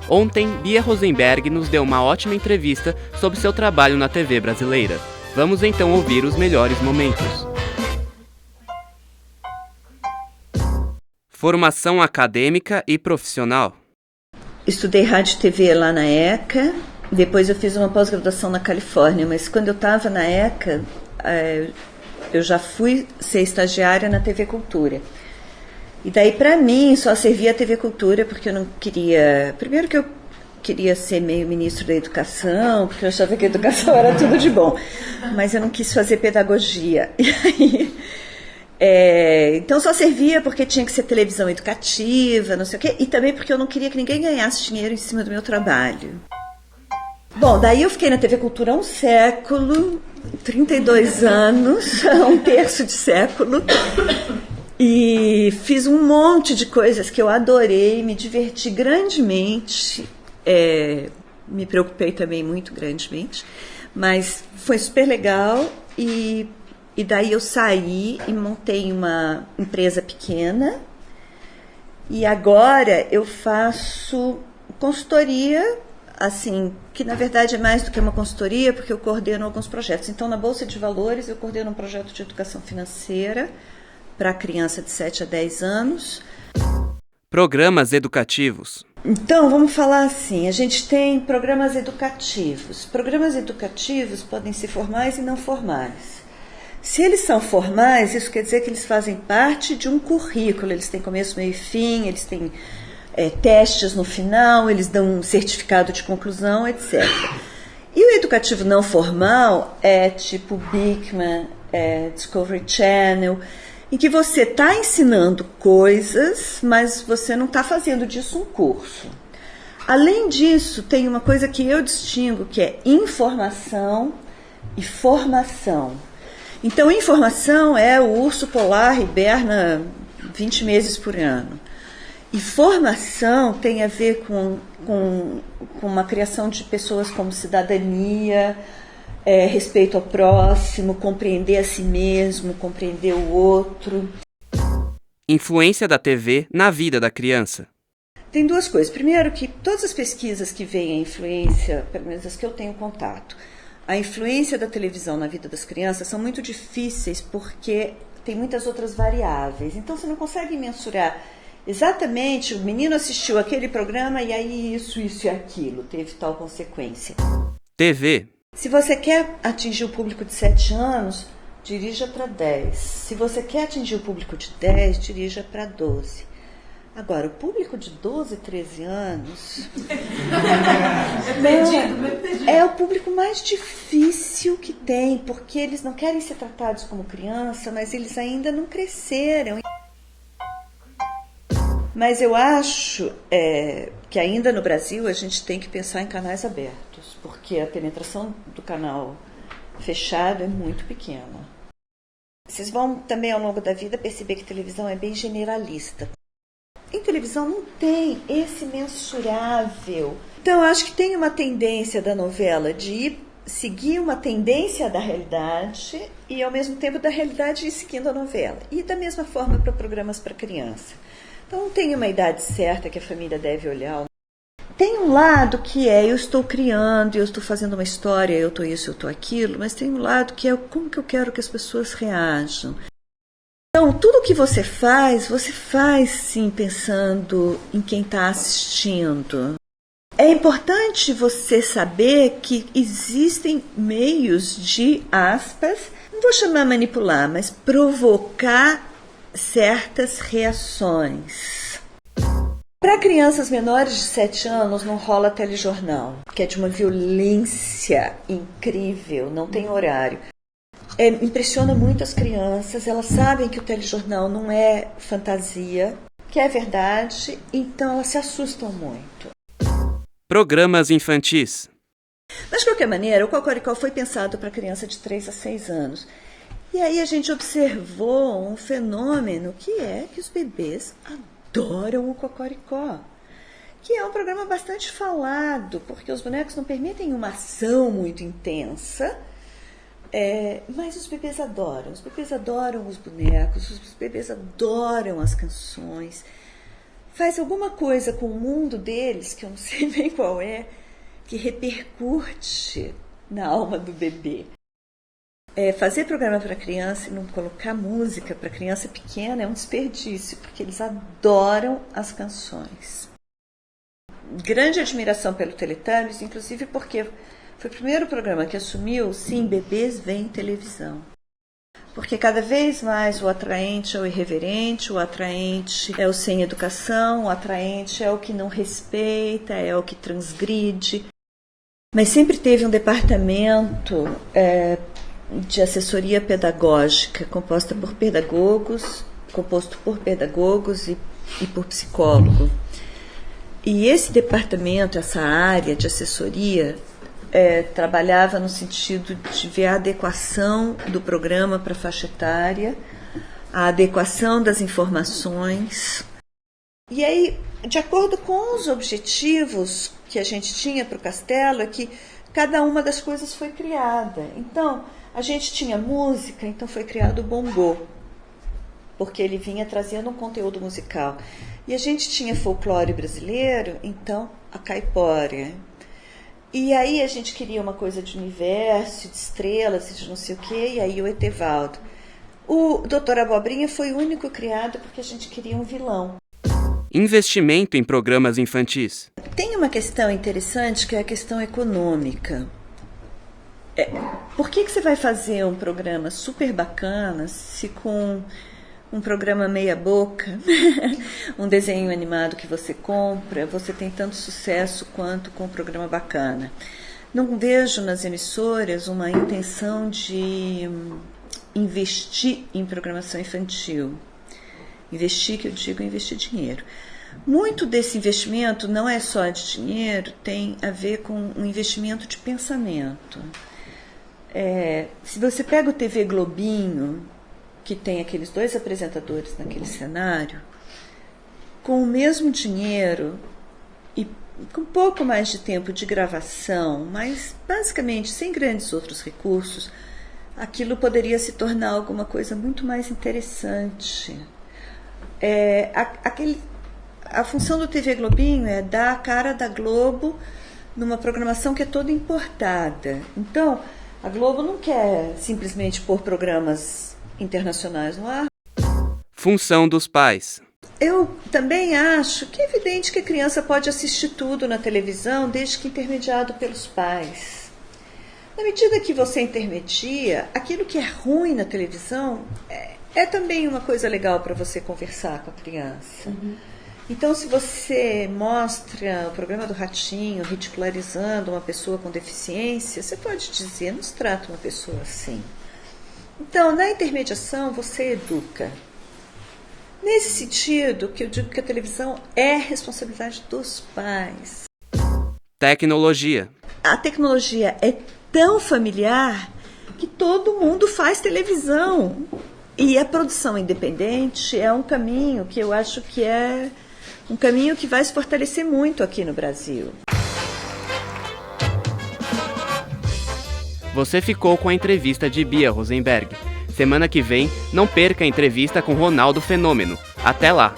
Ontem, Bia Rosenberg nos deu uma ótima entrevista sobre seu trabalho na TV brasileira. Vamos então ouvir os melhores momentos. Formação acadêmica e profissional. Estudei rádio e TV lá na ECA, depois eu fiz uma pós-graduação na Califórnia, mas quando eu estava na ECA, eu já fui ser estagiária na TV Cultura. E daí, para mim, só servia a TV Cultura porque eu não queria... Primeiro que eu queria ser meio ministro da Educação, porque eu achava que a educação era tudo de bom, mas eu não quis fazer pedagogia. E aí... então só servia porque tinha que ser televisão educativa, não sei o quê, e também porque eu não queria que ninguém ganhasse dinheiro em cima do meu trabalho. Bom, daí eu fiquei na TV Cultura há um século, 32 anos, um terço de século, e fiz um monte de coisas que eu adorei, me diverti grandemente, me preocupei também muito grandemente, mas foi super legal. E daí eu saí e montei uma empresa pequena e agora eu faço consultoria, assim, que na verdade é mais do que uma consultoria, porque eu coordeno alguns projetos. Então, na Bolsa de Valores, eu coordeno um projeto de educação financeira para criança de 7 a 10 anos. Programas educativos. Então, vamos falar assim, a gente tem programas educativos. Programas educativos podem ser formais e não formais. Se eles são formais, isso quer dizer que eles fazem parte de um currículo, eles têm começo, meio e fim, eles têm testes no final, eles dão um certificado de conclusão, etc. E o educativo não formal é tipo Beekman, Discovery Channel, em que você está ensinando coisas, mas você não está fazendo disso um curso. Além disso, tem uma coisa que eu distingo, que é informação e formação. Então, informação é o urso polar hiberna 20 meses por ano. E formação tem a ver com uma criação de pessoas como cidadania, respeito ao próximo, compreender a si mesmo, compreender o outro. Influência da TV na vida da criança. Tem duas coisas. Primeiro, que todas as pesquisas que veem a influência, pelo menos as que eu tenho contato, a influência da televisão na vida das crianças são muito difíceis porque tem muitas outras variáveis. Então, você não consegue mensurar exatamente, o menino assistiu aquele programa e aí isso e aquilo, teve tal consequência. TV. Se você quer atingir o público de 7 anos, dirija para 10. Se você quer atingir o público de 10, dirija para 12. Agora, o público de 12, 13 anos é o público mais difícil que tem, porque eles não querem ser tratados como criança, mas eles ainda não cresceram. Mas eu acho que ainda no Brasil a gente tem que pensar em canais abertos, porque a penetração do canal fechado é muito pequena. Vocês vão também ao longo da vida perceber que televisão é bem generalista. Em televisão não tem esse mensurável. Então, eu acho que tem uma tendência da novela de seguir uma tendência da realidade e, ao mesmo tempo, da realidade ir seguindo a novela. E da mesma forma para programas para criança. Então, não tem uma idade certa que a família deve olhar. Tem um lado que eu estou criando, eu estou fazendo uma história, eu estou isso, eu estou aquilo, mas tem um lado que é como que eu quero que as pessoas reajam. Então, tudo que você faz sim pensando em quem está assistindo. É importante você saber que existem meios de, aspas, não vou chamar manipular, mas provocar certas reações. Para crianças menores de 7 anos não rola telejornal, que é de uma violência incrível, não tem horário. Impressiona muito as crianças, elas sabem que o telejornal não é fantasia, que é verdade, então elas se assustam muito. Programas infantis. Mas, de qualquer maneira, o Cocoricó foi pensado para criança de 3 a 6 anos. E aí a gente observou um fenômeno que é que os bebês adoram o Cocoricó, que é um programa bastante falado, porque os bonecos não permitem uma ação muito intensa, mas os bebês adoram os bonecos, os bebês adoram as canções. faz alguma coisa com o mundo deles, que eu não sei bem qual é, que repercute na alma do bebê. Fazer programa para criança e não colocar música para criança pequena é um desperdício, porque eles adoram as canções. Grande admiração pelo Teletubbies, inclusive porque foi o primeiro programa que assumiu, sim, bebês veem televisão. Porque cada vez mais o atraente é o irreverente, o atraente é o sem educação, o atraente é o que não respeita, é o que transgride. Mas sempre teve um departamento de assessoria pedagógica composto por pedagogos e por psicólogo. E esse departamento, essa área de assessoria, trabalhava no sentido de ver a adequação do programa para a faixa etária, a adequação das informações. E aí, de acordo com os objetivos que a gente tinha para o Castelo, é que cada uma das coisas foi criada. Então, a gente tinha música, então foi criado o bongô, porque ele vinha trazendo um conteúdo musical. E a gente tinha folclore brasileiro, então a caipora. E aí a gente queria uma coisa de universo, de estrelas, de não sei o quê, e aí o Etevaldo. O Doutor Abobrinha foi o único criado porque a gente queria um vilão. Investimento em programas infantis. Tem uma questão interessante que é a questão econômica. Por que você vai fazer um programa super bacana se com um programa meia boca, um desenho animado que você compra, você tem tanto sucesso quanto com um programa bacana? Não vejo nas emissoras uma intenção de investir em programação infantil. Investir, que eu digo, é investir dinheiro. Muito desse investimento não é só de dinheiro, tem a ver com um investimento de pensamento. Se você pega o TV Globinho, que tem aqueles 2 apresentadores naquele cenário, com o mesmo dinheiro e com um pouco mais de tempo de gravação, mas basicamente sem grandes outros recursos, aquilo poderia se tornar alguma coisa muito mais interessante. A função do TV Globinho é dar a cara da Globo numa programação que é toda importada. Então, a Globo não quer simplesmente pôr programas internacionais no ar. Função dos pais. Eu também acho que é evidente que a criança pode assistir tudo na televisão, desde que intermediado pelos pais. Na medida que você intermedia, aquilo que é ruim na televisão é também uma coisa legal para você conversar com a criança. Uhum. Então, se você mostra o programa do Ratinho ridicularizando uma pessoa com deficiência, você pode dizer, não se trata uma pessoa assim. Então, na intermediação, você educa. Nesse sentido, que eu digo que a televisão é responsabilidade dos pais. Tecnologia. A tecnologia é tão familiar que todo mundo faz televisão. E a produção independente é um caminho que eu acho que é um caminho que vai se fortalecer muito aqui no Brasil. Você ficou com a entrevista de Bia Rosenberg. Semana que vem, não perca a entrevista com Ronaldo Fenômeno. Até lá!